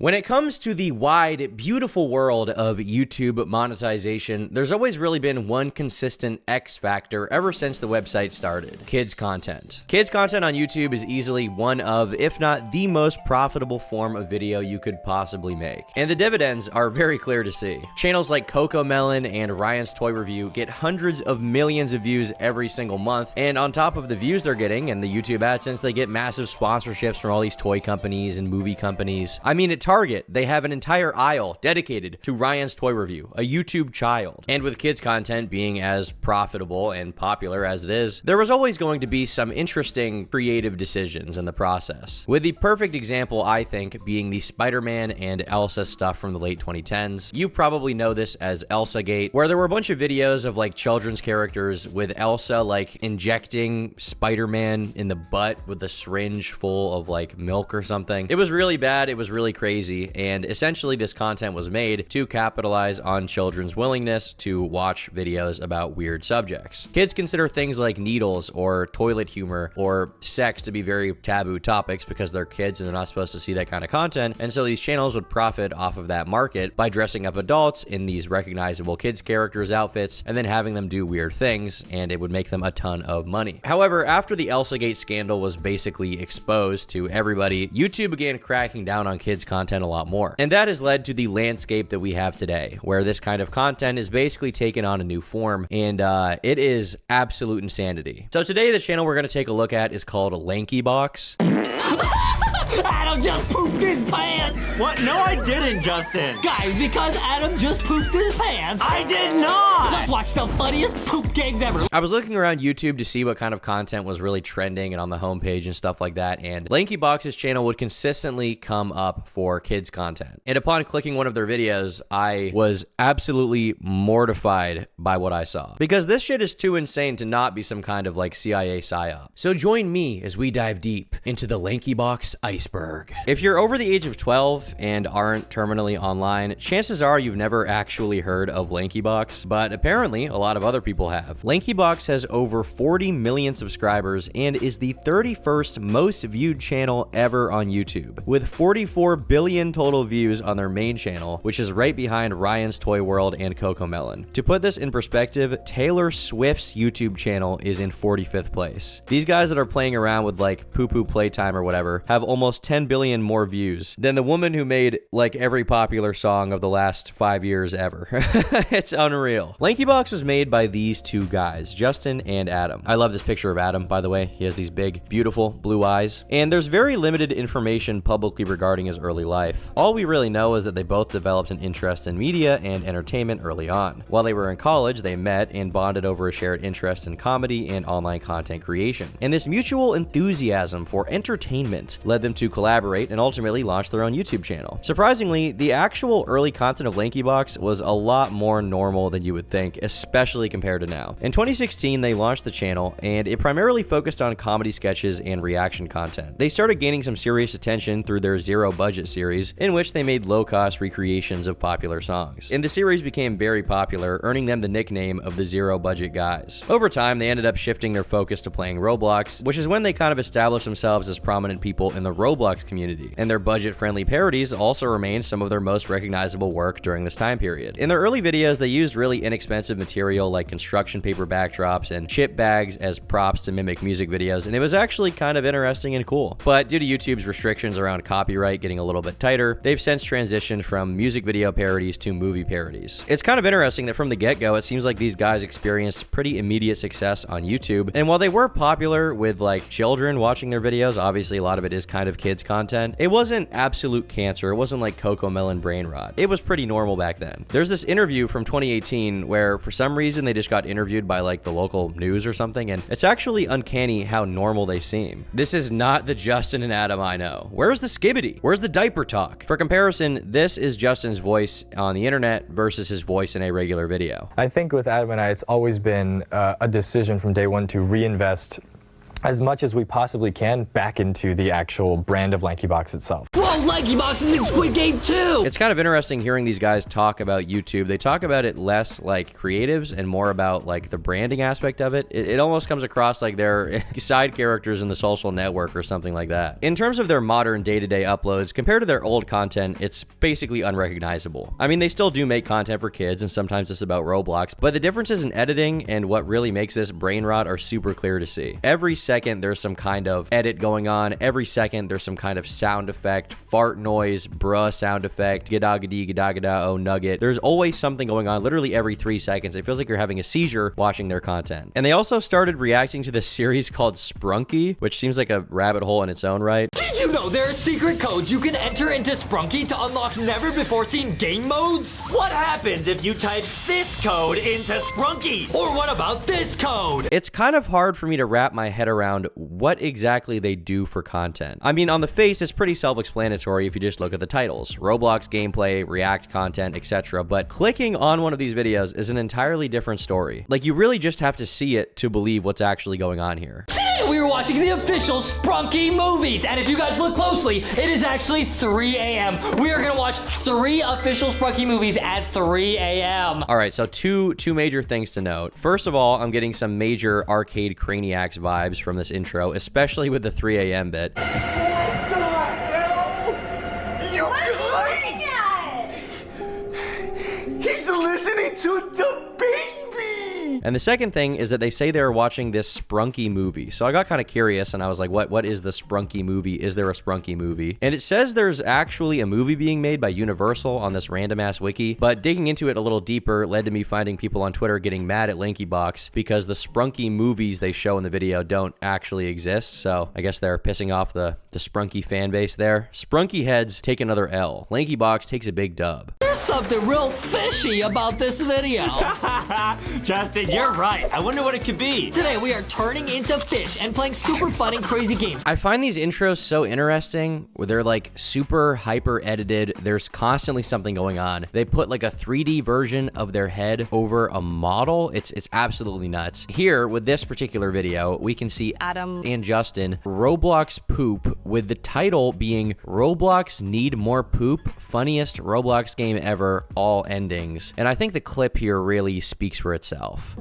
When it comes to the wide, beautiful world of YouTube monetization, there's always really been one consistent X factor ever since the website started: kids content. Kids content on YouTube is easily one of, if not the most profitable form of video you could possibly make. And the dividends are very clear to see. Channels like CoComelon and Ryan's Toy Review get hundreds of millions of views every single month, and on top of the views they're getting and the YouTube AdSense, they get massive sponsorships from all these toy companies and movie companies. I mean, at Target, they have an entire aisle dedicated to Ryan's Toy Review, a YouTube child. And with kids content being as profitable and popular as it is, there was always going to be some interesting creative decisions in the process. With the perfect example, I think, being the Spider-Man and Elsa stuff from the late 2010s. You probably know this as Elsagate, where there were a bunch of videos of like children's characters with Elsa like injecting Spider-Man in the butt with a syringe full of like milk or something. It was really bad. It was really crazy. And essentially this content was made to capitalize on children's willingness to watch videos about weird subjects. Kids consider things like needles or toilet humor or sex to be very taboo topics because they're kids and they're not supposed to see that kind of content. And so these channels would profit off of that market by dressing up adults in these recognizable kids characters outfits and then having them do weird things, and it would make them a ton of money. However, after the Elsagate scandal was basically exposed to everybody, YouTube began cracking down on kids content a lot more. And that has led to the landscape that we have today, where this kind of content is basically taken on a new form, and it is absolute insanity. So today, the channel we're going to take a look at is called LankyBox. Adam just pooped his pants! What? No, I didn't, Justin. Guys, because Adam just pooped his pants, I did not! let's watch the funniest poop games ever. I was looking around YouTube to see what kind of content was really trending and on the homepage and stuff like that, and LankyBox's channel would consistently come up for kids content. And upon clicking one of their videos, I was absolutely mortified by what I saw. Because this shit is too insane to not be some kind of like CIA psyop. So join me as we dive deep into the LankyBox iceberg. If you're over the age of 12 and aren't terminally online, chances are you've never actually heard of LankyBox, but apparently a lot of other people have. LankyBox has over 40 million subscribers and is the 31st most viewed channel ever on YouTube, with 44 billion total views on their main channel, which is right behind Ryan's Toy World and CoComelon. To put this in perspective, Taylor Swift's YouTube channel is in 45th place. These guys that are playing around with like poo-poo playtime or whatever have almost 10 billion more views than the woman who made like every popular song of the last 5 years ever. It's unreal. LankyBox was made by these two guys, Justin and Adam. I love this picture of Adam, by the way. He has these big, beautiful blue eyes. And there's very limited information publicly regarding his early life. All we really know is that they both developed an interest in media and entertainment early on. While they were in college, they met and bonded over a shared interest in comedy and online content creation. And this mutual enthusiasm for entertainment led them to collaborate and ultimately launch their own YouTube channel. Surprisingly, the actual early content of LankyBox was a lot more normal than you would think, especially compared to now. In 2016, they launched the channel, and it primarily focused on comedy sketches and reaction content. They started gaining some serious attention through their Zero Budget series, in which they made low-cost recreations of popular songs. And the series became very popular, earning them the nickname of the Zero Budget Guys. Over time, they ended up shifting their focus to playing Roblox, which is when they kind of established themselves as prominent people in the Roblox community, and their budget-friendly parodies also remain some of their most recognizable work during this time period. In their early videos, they used really inexpensive material like construction paper backdrops and chip bags as props to mimic music videos, and it was actually kind of interesting and cool. But due to YouTube's restrictions around copyright getting a little bit tighter, they've since transitioned from music video parodies to movie parodies. It's kind of interesting that from the get-go, it seems like these guys experienced pretty immediate success on YouTube, and while they were popular with like children watching their videos, obviously a lot of it is kind of kids content, it wasn't absolute cancer. It wasn't like CoComelon brain rot. It was pretty normal back then. There's this interview from 2018 where for some reason they just got interviewed by like the local news or something, and it's actually uncanny how normal they seem. This is not the Justin and Adam I know. Where's the skibbity? Where's the diaper talk? For comparison, this is Justin's voice on the internet versus his voice in a regular video. I think with Adam and I, it's always been a decision from day one to reinvest as much as we possibly can back into the actual brand of LankyBox itself. Whoa, LankyBox is in Squid Game too! It's kind of interesting hearing these guys talk about YouTube. They talk about it less like creatives and more about like the branding aspect of it. It almost comes across like they're side characters in the social network or something like that. In terms of their modern day-to-day uploads, compared to their old content, it's basically unrecognizable. I mean, they still do make content for kids, and sometimes it's about Roblox, but the differences in editing and what really makes this brain rot are super clear to see. Every second, there's some kind of edit going on. Every second, there's some kind of sound effect, fart noise, bruh sound effect, gadagadi, gadagada, oh nugget. There's always something going on literally every 3 seconds. It feels like you're having a seizure watching their content. And they also started reacting to this series called Sprunky, which seems like a rabbit hole in its own right. Did you know there are secret codes you can enter into Sprunky to unlock never-before-seen game modes? What happens if you type this code into Sprunky? Or what about this code? It's kind of hard for me to wrap my head around what exactly they do for content. I mean, on the face, it's pretty self-explanatory if you just look at the titles. Roblox gameplay, React content, etc. But clicking on one of these videos is an entirely different story. Like, you really just have to see it to believe what's actually going on here. Today we were watching the official Sprunky movies, and if you guys look closely, it is actually 3 a.m. We are gonna watch 3 official Sprunky movies at 3 a.m. All right, so two major things to note. First of all, I'm getting some major arcade Craniacs vibes from this intro, especially with the 3 a.m. bit. He's listening to the baby! And the second thing is that they say they're watching this Sprunky movie. So I got kind of curious and I was like, what is the Sprunky movie? Is there a Sprunky movie? And it says there's actually a movie being made by Universal on this random ass wiki, but digging into it a little deeper led to me finding people on Twitter getting mad at LankyBox because the Sprunky movies they show in the video don't actually exist. So I guess they're pissing off the Sprunky fan base there. Sprunky heads take another L. LankyBox takes a big dub. There's something real fishy about this video. Justin, you're right. I wonder what it could be. Today we are turning into fish and playing super fun and crazy games. I find these intros so interesting where they're like super hyper edited. There's constantly something going on. They put like a 3D version of their head over a model. It's absolutely nuts. Here with this particular video, we can see Adam and Justin Roblox poop, with the title being Roblox Need More Poop, funniest Roblox game ever, all endings. And I think the clip here really speaks for itself.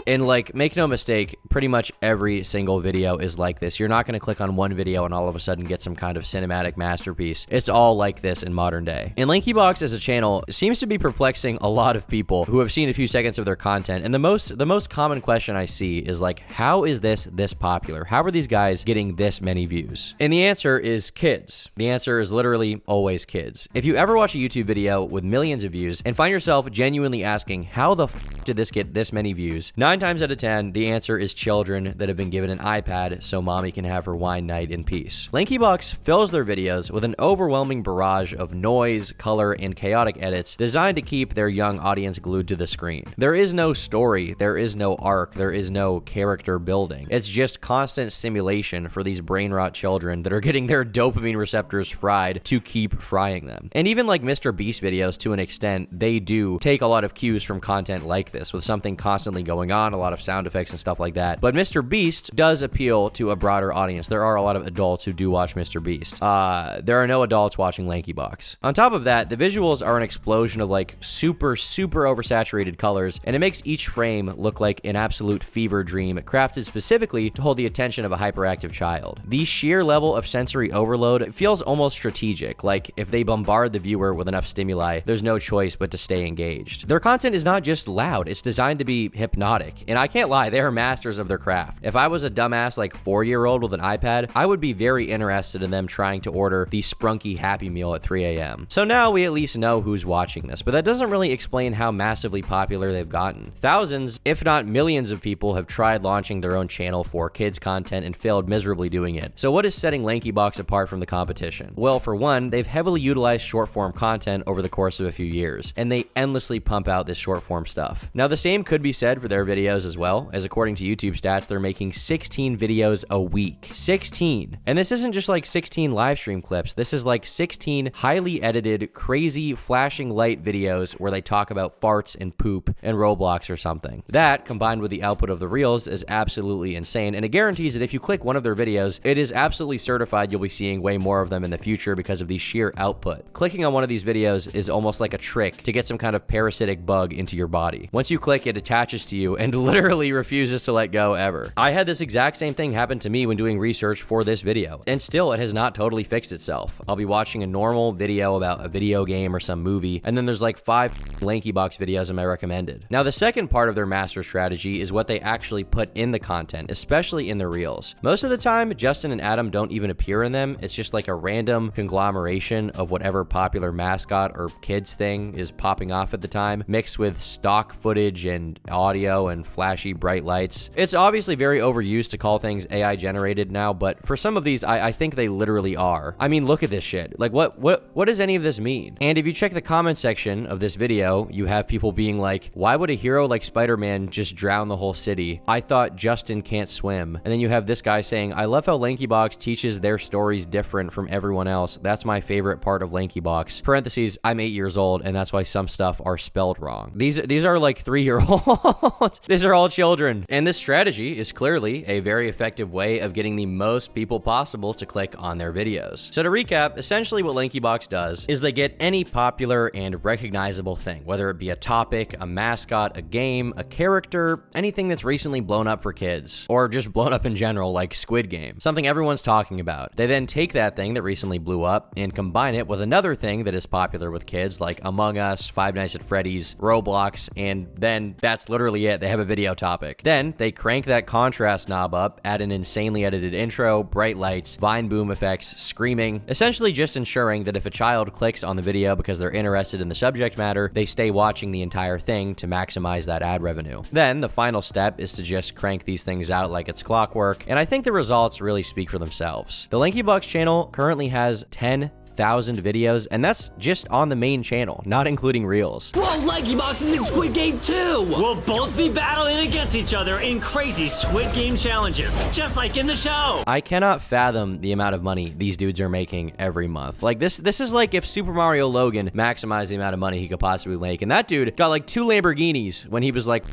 And like, make no mistake, pretty much every single video is like this. You're not going to click on one video and all of a sudden get some kind of cinematic masterpiece. It's all like this in modern day. And LankyBox as a channel seems to be perplexing a lot of people who have seen a few seconds of their content. And the most common question I see is like, how is this popular? How are these guys getting this many views? And the answer is kids. The answer is literally always kids. If you ever watch a YouTube video with millions of views and find yourself genuinely asking, how the f did this get this many views? 9 times out of 10, the answer is children that have been given an iPad so mommy can have her wine night in peace. LankyBox fills their videos with an overwhelming barrage of noise, color, and chaotic edits designed to keep their young audience glued to the screen. There is no story, there is no arc, there is no character building. It's just constant stimulation for these brain rot children that are getting their dopamine receptors fried to keep frying them. And even like Mr. Beast videos, to an extent, they do take a lot of cues from content like this, with something constantly going on, a lot of sound effects and stuff like that. But Mr. Beast does appeal to a broader audience. There are a lot of adults who do watch Mr. Beast. There are no adults watching LankyBox. On top of that, the visuals are an explosion of like super oversaturated colors, and it makes each frame look like an absolute fever dream crafted specifically to hold the attention of a hyperactive child. The sheer level of sensory overload feels almost strategic, like if they bombard the viewer with enough stimuli, there's no choice but to stay engaged. Their content is not just loud, it's designed to be hypnotic, and I can't lie, they are masters of their craft. If I was a dumbass like 4-year-old with an iPad, I would be very interested in them trying to order the Sprunky Happy Meal at 3 a.m. So now we at least know who's watching this, but that doesn't really explain how massively popular they've gotten. Thousands, if not millions of people have tried launching their own channel for kids content and failed miserably doing it. So what is setting LankyBox apart from the competition? Well, for one, they've heavily utilized short form content over the course of a few years, and they endlessly pump out this short form stuff. Now the same could be said for their videos as well, as according to YouTube stats, their are making 16 videos a week. 16. And this isn't just like 16 live stream clips. This is like 16 highly edited, crazy flashing light videos where they talk about farts and poop and Roblox or something. That, combined with the output of the reels, is absolutely insane, and it guarantees that if you click one of their videos, it is absolutely certified you'll be seeing way more of them in the future because of the sheer output. Clicking on one of these videos is almost like a trick to get some kind of parasitic bug into your body. Once you click, it attaches to you and literally refuses to let go ever. I had this exact same thing happen to me when doing research for this video, and still it has not totally fixed itself. I'll be watching a normal video about a video game or some movie, and then there's like 5 LankyBox videos in my recommended. Now, the second part of their master strategy is what they actually put in the content, especially in the reels. Most of the time, Justin and Adam don't even appear in them. It's just like a random conglomeration of whatever popular mascot or kids thing is popping off at the time, mixed with stock footage and audio and flashy bright lights. It's obviously very overused to call things AI generated now, but for some of these, I think they literally are. I mean, look at this shit. Like, what does any of this mean? And if you check the comment section of this video, you have people being like, why would a hero like Spider-Man just drown the whole city? I thought Justin can't swim. And then you have this guy saying, I love how LankyBox teaches their stories different from everyone else. That's my favorite part of LankyBox. Parentheses, I'm 8 years old, and that's why some stuff are spelled wrong. These are like 3-year-olds. These are all children. And this strategy is clearly a very effective way of getting the most people possible to click on their videos. So to recap, essentially what LankyBox does is they get any popular and recognizable thing, whether it be a topic, a mascot, a game, a character, anything that's recently blown up for kids, or just blown up in general, like Squid Game, something everyone's talking about. They then take that thing that recently blew up and combine it with another thing that is popular with kids, like Among Us, Five Nights at Freddy's, Roblox, and then that's literally it. They have a video topic. Then they crank that contrast knob up, add an insanely edited intro, bright lights, Vine boom effects, screaming, essentially just ensuring that if a child clicks on the video because they're interested in the subject matter, they stay watching the entire thing to maximize that ad revenue. Then the final step is to just crank these things out like it's clockwork, and I think the results really speak for themselves. The LankyBox channel currently has 10,000 videos, and that's just on the main channel, not including reels. Whoa, LankyBox is in Squid Game too! We'll both be battling against each other in crazy Squid Game challenges, just like in the show. I cannot fathom the amount of money these dudes are making every month. Like this is like if Super Mario Logan maximized the amount of money he could possibly make, and that dude got like 2 Lamborghinis when he was like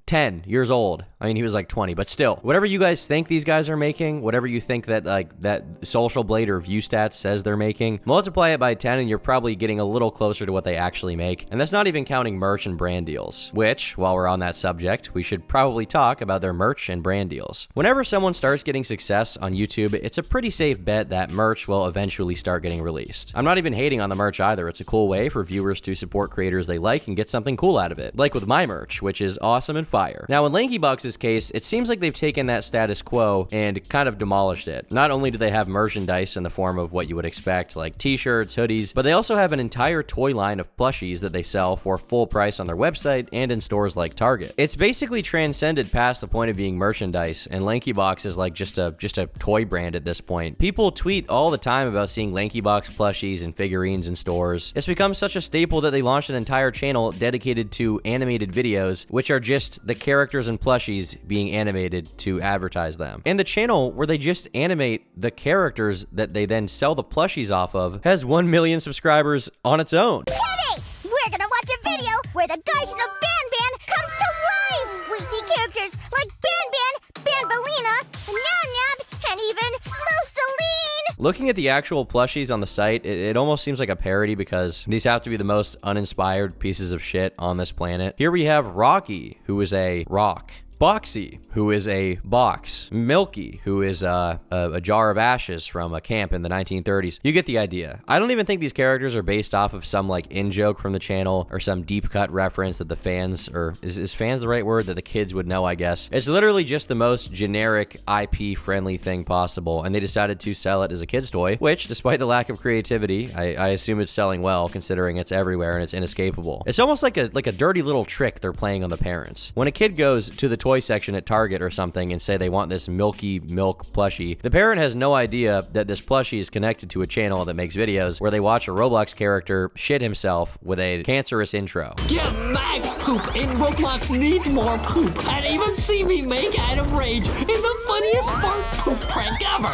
10 years old. I mean, he was like 20, but still, whatever you guys think these guys are making, whatever you think that like that Social Blade or ViewStats says they're making, multiply it by 10 and you're probably getting a little closer to what they actually make. And that's not even counting merch and brand deals, which, while we're on that subject, we should probably talk about their merch and brand deals. Whenever someone starts getting success on YouTube, it's a pretty safe bet that merch will eventually start getting released. I'm not even hating on the merch either. It's a cool way for viewers to support creators they like and get something cool out of it, like with my merch, which is awesome and fire. Now, in LankyBox's case, it seems like they've taken that status quo and kind of demolished it. Not only do they have merchandise in the form of what you would expect, like t-shirts, hoodies, but they also have an entire toy line of plushies that they sell for full price on their website and in stores like Target. It's basically transcended past the point of being merchandise, and LankyBox is like just a toy brand at this point. People tweet all the time about seeing LankyBox plushies and figurines in stores. It's become such a staple that they launched an entire channel dedicated to animated videos, which are just the characters and plushies being animated to advertise them. And the channel where they just animate the characters that they then sell the plushies off of has 1 million subscribers on its own. Today, we're gonna watch a video where the guide to the Ban comes to life! We see characters like Ban, Banbalina, Nab, and even Slow-Celine! Looking at the actual plushies on the site, it almost seems like a parody because these have to be the most uninspired pieces of shit on this planet. Here we have Rocky, who is a rock. Boxy, who is a box. Milky, who is a jar of ashes from a camp in the 1930s. You get the idea. I don't even think these characters are based off of some like in-joke from the channel or some deep cut reference that the fans, or is fans the right word, that the kids would know, I guess. It's literally just the most generic IP friendly thing possible, and they decided to sell it as a kid's toy, which, despite the lack of creativity, I assume it's selling well considering it's everywhere and it's inescapable. It's almost like a dirty little trick they're playing on the parents. When a kid goes to the toy section at Target or something and say they want this Milky Milk plushie, the parent has no idea that this plushie is connected to a channel that makes videos where they watch a Roblox character shit himself with a cancerous intro. Get Max poop in Roblox need more poop. And even see me make Adam rage in the funniest fart poop prank ever.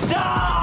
Stop!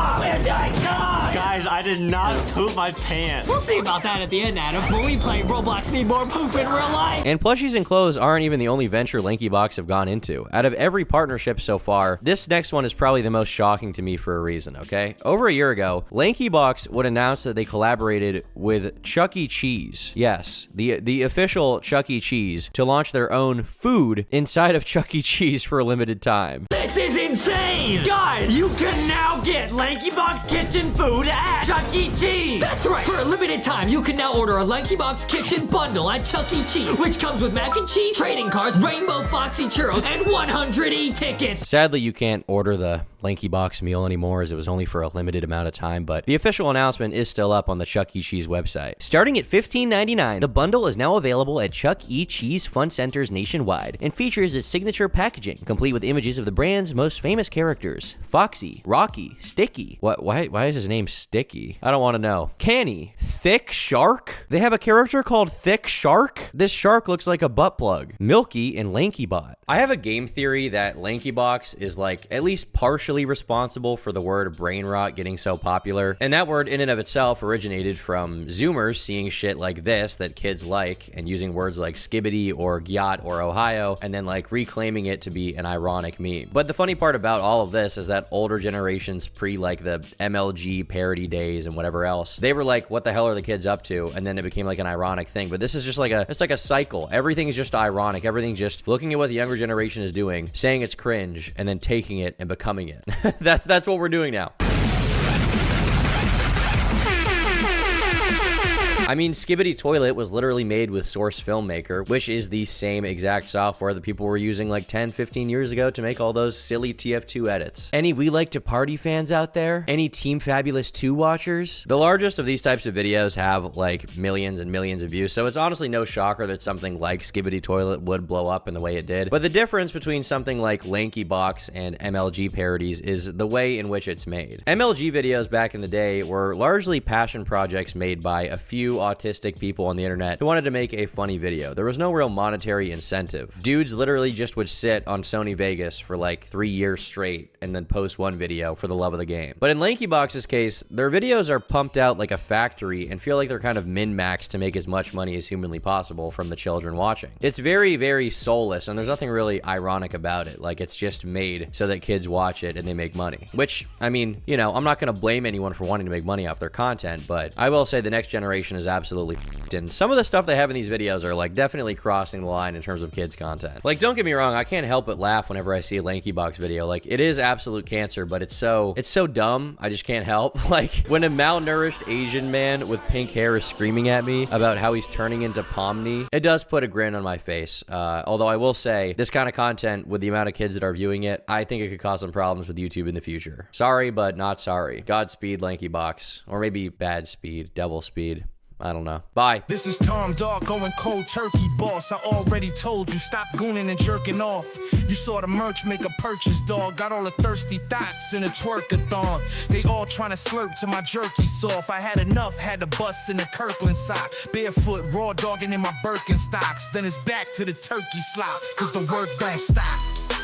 Guys, I did not poop my pants. We'll see about that at the end, Adam. When we play Roblox Need More Poop in real life. And plushies and clothes aren't even the only venture LankyBox have gone into. Out of every partnership so far, this next one is probably the most shocking to me for a reason, okay? Over a year ago, LankyBox would announce that they collaborated with Chuck E. Cheese. Yes, the official Chuck E. Cheese to launch their own food inside of Chuck E. Cheese for a limited time. This is insane! Guys, you can now get LankyBox Kitchen food at Chuck E. Cheese! That's right! For a limited time, you can now order a LankyBox Kitchen bundle at Chuck E. Cheese, which comes with mac and cheese, trading cards, Rainbow Foxy churros, and 100 e-tickets! Sadly, you can't order the LankyBox meal anymore as it was only for a limited amount of time, but the official announcement is still up on the Chuck E. Cheese website. Starting at $15.99, the bundle is now available at Chuck E. Cheese Fun Centers nationwide and features its signature packaging, complete with images of the brand's most famous characters: Foxy, Rocky, Sticky. Why is his name Sticky? I don't want to know. Canny, Thick Shark? They have a character called Thick Shark? This shark looks like a butt plug. Milky and LankyBot. I have a game theory that LankyBox is like at least partially responsible for the word brain rot getting so popular. And that word in and of itself originated from Zoomers seeing shit like this that kids like and using words like skibbity or gyat or Ohio and then like reclaiming it to be an ironic meme. But the funny part about all of this is that older generations pre like the MLG parody days and whatever else, they were like, what the hell are the kids up to? And then it became like an ironic thing. But this is just like it's like a cycle. Everything is just ironic. Everything's just looking at what the younger generation is doing, saying it's cringe, and then taking it and becoming it. That's what we're doing now. I mean, Skibbity Toilet was literally made with Source Filmmaker, which is the same exact software that people were using like 10, 15 years ago to make all those silly TF2 edits. Any We Like to Party fans out there? Any Team Fabulous 2 watchers? The largest of these types of videos have like millions and millions of views, so it's honestly no shocker that something like Skibbity Toilet would blow up in the way it did. But the difference between something like LankyBox and MLG parodies is the way in which it's made. MLG videos back in the day were largely passion projects made by a few autistic people on the internet who wanted to make a funny video. There was no real monetary incentive. Dudes literally just would sit on Sony Vegas for like 3 years straight and then post one video for the love of the game. But in LankyBox's case, their videos are pumped out like a factory and feel like they're kind of min-maxed to make as much money as humanly possible from the children watching. It's very, very soulless and there's nothing really ironic about it. Like it's just made so that kids watch it and they make money. Which, I mean, you know, I'm not going to blame anyone for wanting to make money off their content, but I will say the next generation is absolutely f***ed. And some of the stuff they have in these videos are like definitely crossing the line in terms of kids content. Like, don't get me wrong, I can't help but laugh whenever I see a LankyBox video. Like, it is absolute cancer, but it's so dumb, I just can't help. Like, when a malnourished Asian man with pink hair is screaming at me about how he's turning into Pomni, it does put a grin on my face. Although I will say, this kind of content, with the amount of kids that are viewing it, I think it could cause some problems with YouTube in the future. Sorry, but not sorry. Godspeed, LankyBox. Or maybe bad speed, devil speed. I don't know. Bye. This is Tom Dog going cold turkey, boss. I already told you, stop gooning and jerking off. You saw the merch, make a purchase, dog. Got all the thirsty thoughts in a twerkathon. They all trying to slurp to my jerky soft. I had enough, had to bust in the Kirkland sock. Barefoot, raw dogging in my Birkenstocks. Then it's back to the turkey slop, cause the work don't stop.